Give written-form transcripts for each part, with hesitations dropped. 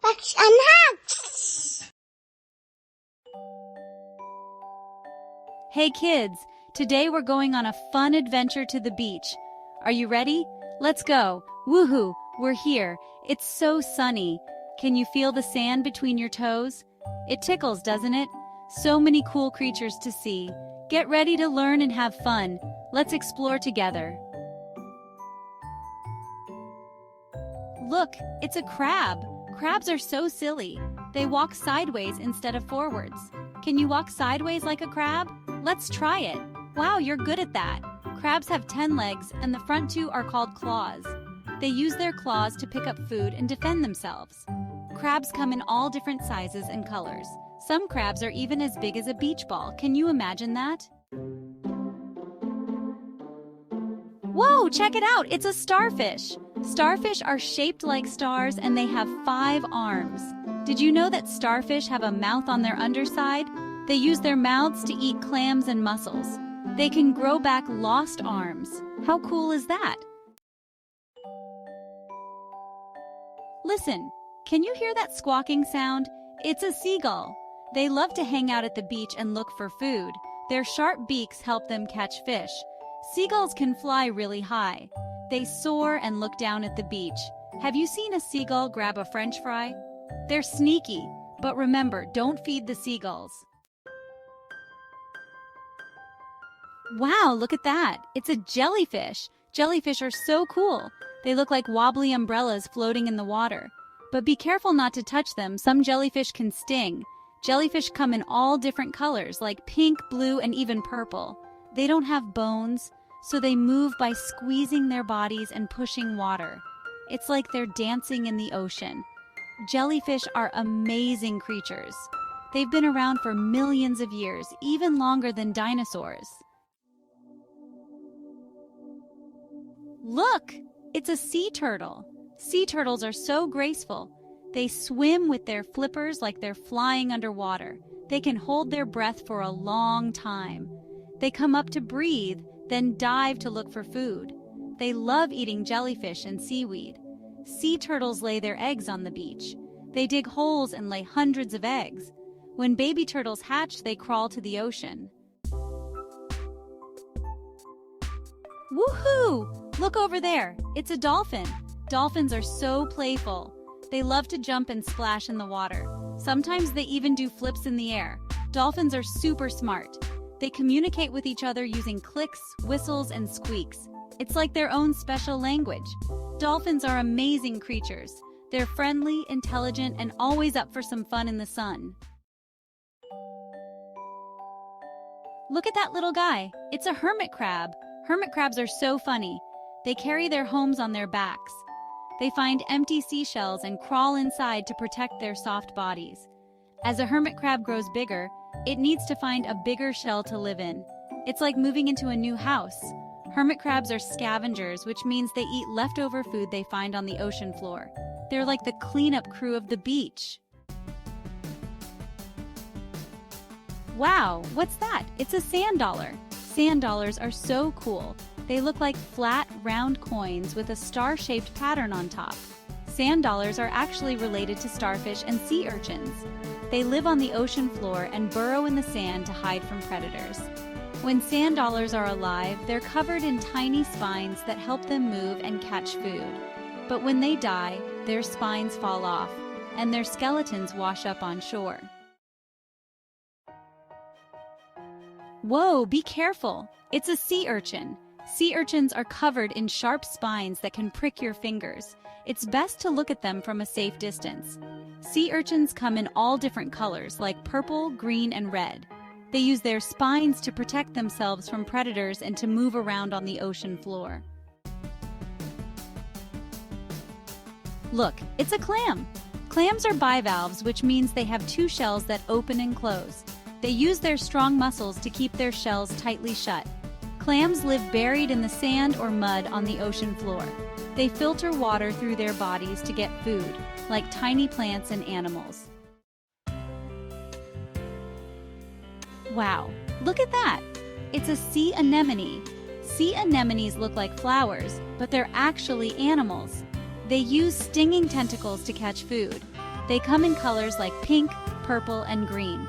Bucks and hugs. Hey kids, today we're going on a fun adventure to the beach. Are you ready? Let's go. Woohoo, we're here. It's so sunny. Can you feel the sand between your toes? It tickles, doesn't it? So many cool creatures to see. Get ready to learn and have fun. Let's explore together. Look, it's a crab. Crabs are so silly. They walk sideways instead of forwards. Can you walk sideways like a crab? Let's try it. Wow, you're good at that. Crabs have 10 legs, and the front two are called claws. They use their claws to pick up food and defend themselves. Crabs come in all different sizes and colors. Some crabs are even as big as a beach ball. Can you imagine that? Whoa, check it out! It's a starfish! Starfish are shaped like stars and they have 5 arms. Did you know that starfish have a mouth on their underside? They use their mouths to eat clams and mussels. They can grow back lost arms. How cool is that? Listen, can you hear that squawking sound? It's a seagull. They love to hang out at the beach and look for food. Their sharp beaks help them catch fish. Seagulls can fly really high. They soar and look down at the beach. Have you seen a seagull grab a French fry? They're sneaky, but remember, don't feed the seagulls. Wow, look at that! It's a jellyfish! Jellyfish are so cool! They look like wobbly umbrellas floating in the water. But be careful not to touch them, some jellyfish can sting. Jellyfish come in all different colors, like pink, blue, and even purple. They don't have bones, so they move by squeezing their bodies and pushing water. It's like they're dancing in the ocean. Jellyfish are amazing creatures. They've been around for millions of years, even longer than dinosaurs. Look! It's a sea turtle. Sea turtles are so graceful. They swim with their flippers like they're flying underwater. They can hold their breath for a long time. They come up to breathe, then dive to look for food. They love eating jellyfish and seaweed. Sea turtles lay their eggs on the beach. They dig holes and lay hundreds of eggs. When baby turtles hatch, they crawl to the ocean. Woohoo! Look over there. It's a dolphin. Dolphins are so playful. They love to jump and splash in the water. Sometimes they even do flips in the air. Dolphins are super smart. They communicate with each other using clicks, whistles, and squeaks. It's like their own special language. Dolphins are amazing creatures. They're friendly, intelligent, and always up for some fun in the sun. Look at that little guy. It's a hermit crab. Hermit crabs are so funny. They carry their homes on their backs. They find empty seashells and crawl inside to protect their soft bodies. As a hermit crab grows bigger, it needs to find a bigger shell to live in. It's like moving into a new house. Hermit crabs are scavengers, which means they eat leftover food they find on the ocean floor. They're like the cleanup crew of the beach. Wow, what's that? It's a sand dollar. Sand dollars are so cool. They look like flat, round coins with a star-shaped pattern on top. Sand dollars are actually related to starfish and sea urchins. They live on the ocean floor and burrow in the sand to hide from predators. When sand dollars are alive, they're covered in tiny spines that help them move and catch food. But when they die, their spines fall off, and their skeletons wash up on shore. Whoa, be careful! It's a sea urchin. Sea urchins are covered in sharp spines that can prick your fingers. It's best to look at them from a safe distance. Sea urchins come in all different colors, like purple, green, and red. They use their spines to protect themselves from predators and to move around on the ocean floor. Look, it's a clam. Clams are bivalves, which means they have 2 shells that open and close. They use their strong muscles to keep their shells tightly shut. Clams live buried in the sand or mud on the ocean floor. They filter water through their bodies to get food, like tiny plants and animals. Wow, look at that! It's a sea anemone. Sea anemones look like flowers, but they're actually animals. They use stinging tentacles to catch food. They come in colors like pink, purple, and green.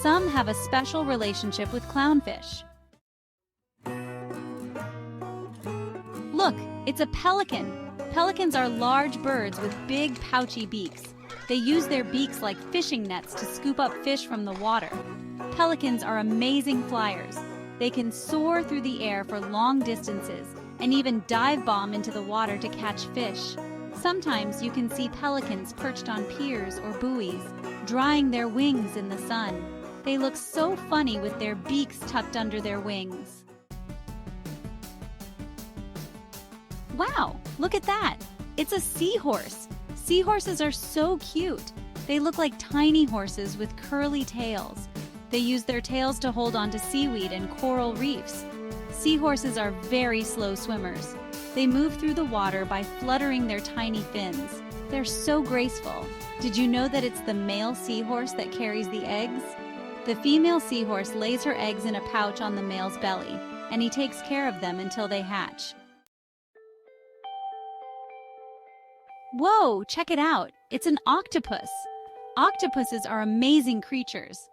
Some have a special relationship with clownfish. Look, it's a pelican. Pelicans are large birds with big, pouchy beaks. They use their beaks like fishing nets to scoop up fish from the water. Pelicans are amazing flyers. They can soar through the air for long distances and even dive bomb into the water to catch fish. Sometimes you can see pelicans perched on piers or buoys, drying their wings in the sun. They look so funny with their beaks tucked under their wings. Wow, look at that! It's a seahorse! Seahorses are so cute! They look like tiny horses with curly tails. They use their tails to hold onto seaweed and coral reefs. Seahorses are very slow swimmers. They move through the water by fluttering their tiny fins. They're so graceful. Did you know that it's the male seahorse that carries the eggs? The female seahorse lays her eggs in a pouch on the male's belly, and he takes care of them until they hatch. Whoa, check it out! It's an octopus! Octopuses are amazing creatures.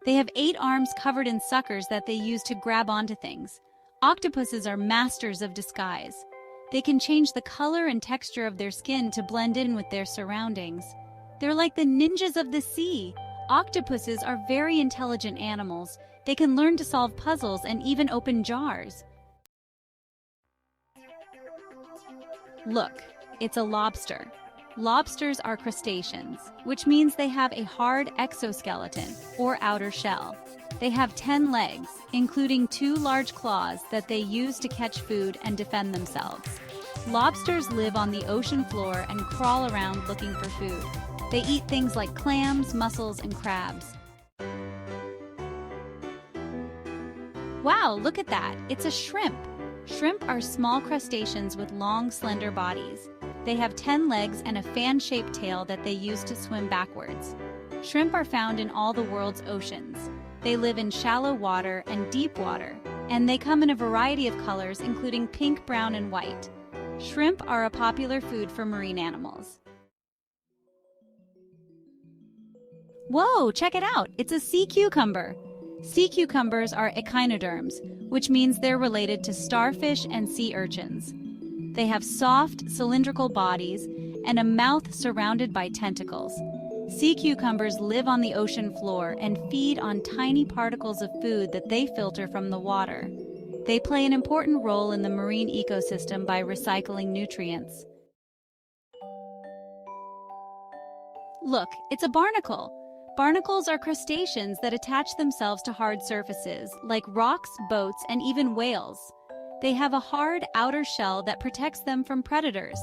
They have 8 arms covered in suckers that they use to grab onto things. Octopuses are masters of disguise. They can change the color and texture of their skin to blend in with their surroundings. They're like the ninjas of the sea. Octopuses are very intelligent animals. They can learn to solve puzzles and even open jars. Look, it's a lobster. Lobsters are crustaceans, which means they have a hard exoskeleton, or outer shell. They have 10 legs, including 2 large claws that they use to catch food and defend themselves. Lobsters live on the ocean floor and crawl around looking for food. They eat things like clams, mussels, and crabs. Wow, look at that! It's a shrimp! Shrimp are small crustaceans with long, slender bodies. They have 10 legs and a fan-shaped tail that they use to swim backwards. Shrimp are found in all the world's oceans. They live in shallow water and deep water, and they come in a variety of colors including pink, brown, and white. Shrimp are a popular food for marine animals. Whoa, check it out! It's a sea cucumber! Sea cucumbers are echinoderms, which means they're related to starfish and sea urchins. They have soft, cylindrical bodies and a mouth surrounded by tentacles. Sea cucumbers live on the ocean floor and feed on tiny particles of food that they filter from the water. They play an important role in the marine ecosystem by recycling nutrients. Look, it's a barnacle. Barnacles are crustaceans that attach themselves to hard surfaces, like rocks, boats, and even whales. They have a hard outer shell that protects them from predators.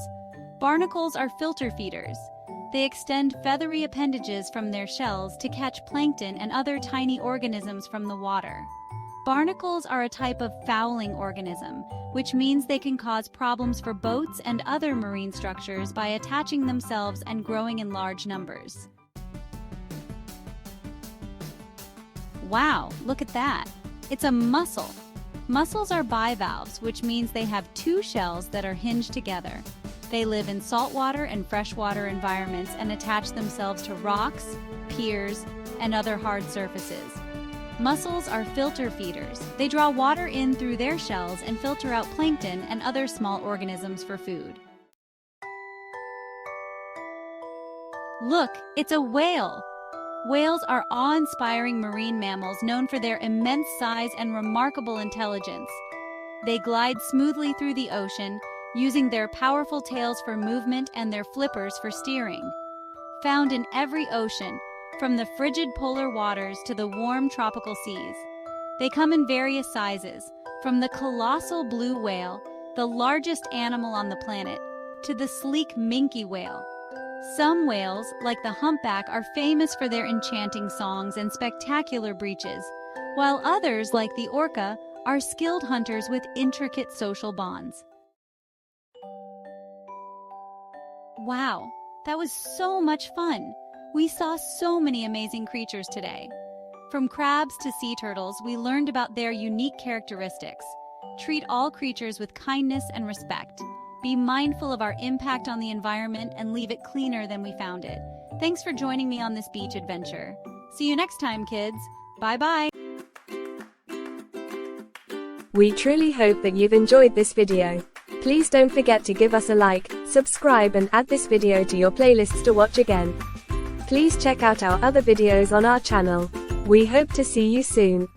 Barnacles are filter feeders. They extend feathery appendages from their shells to catch plankton and other tiny organisms from the water. Barnacles are a type of fouling organism, which means they can cause problems for boats and other marine structures by attaching themselves and growing in large numbers. Wow, look at that! It's a mussel! Mussels are bivalves, which means they have 2 shells that are hinged together. They live in saltwater and freshwater environments and attach themselves to rocks, piers, and other hard surfaces. Mussels are filter feeders. They draw water in through their shells and filter out plankton and other small organisms for food. Look, it's a whale! Whales are awe-inspiring marine mammals known for their immense size and remarkable intelligence. They glide smoothly through the ocean, using their powerful tails for movement and their flippers for steering. Found in every ocean, from the frigid polar waters to the warm tropical seas. They come in various sizes, from the colossal blue whale, the largest animal on the planet, to the sleek minke whale. Some whales, like the humpback, are famous for their enchanting songs and spectacular breaches, while others, like the orca, are skilled hunters with intricate social bonds. Wow, that was so much fun! We saw so many amazing creatures today. From crabs to sea turtles, we learned about their unique characteristics. Treat all creatures with kindness and respect. be mindful of our impact on the environment, and leave it cleaner than we found it. Thanks for joining me on this beach adventure. See you next time, kids. Bye-bye. We truly hope that you've enjoyed this video. Please don't forget to give us a like, subscribe and add this video to your playlists to watch again. Please check out our other videos on our channel. We hope to see you soon.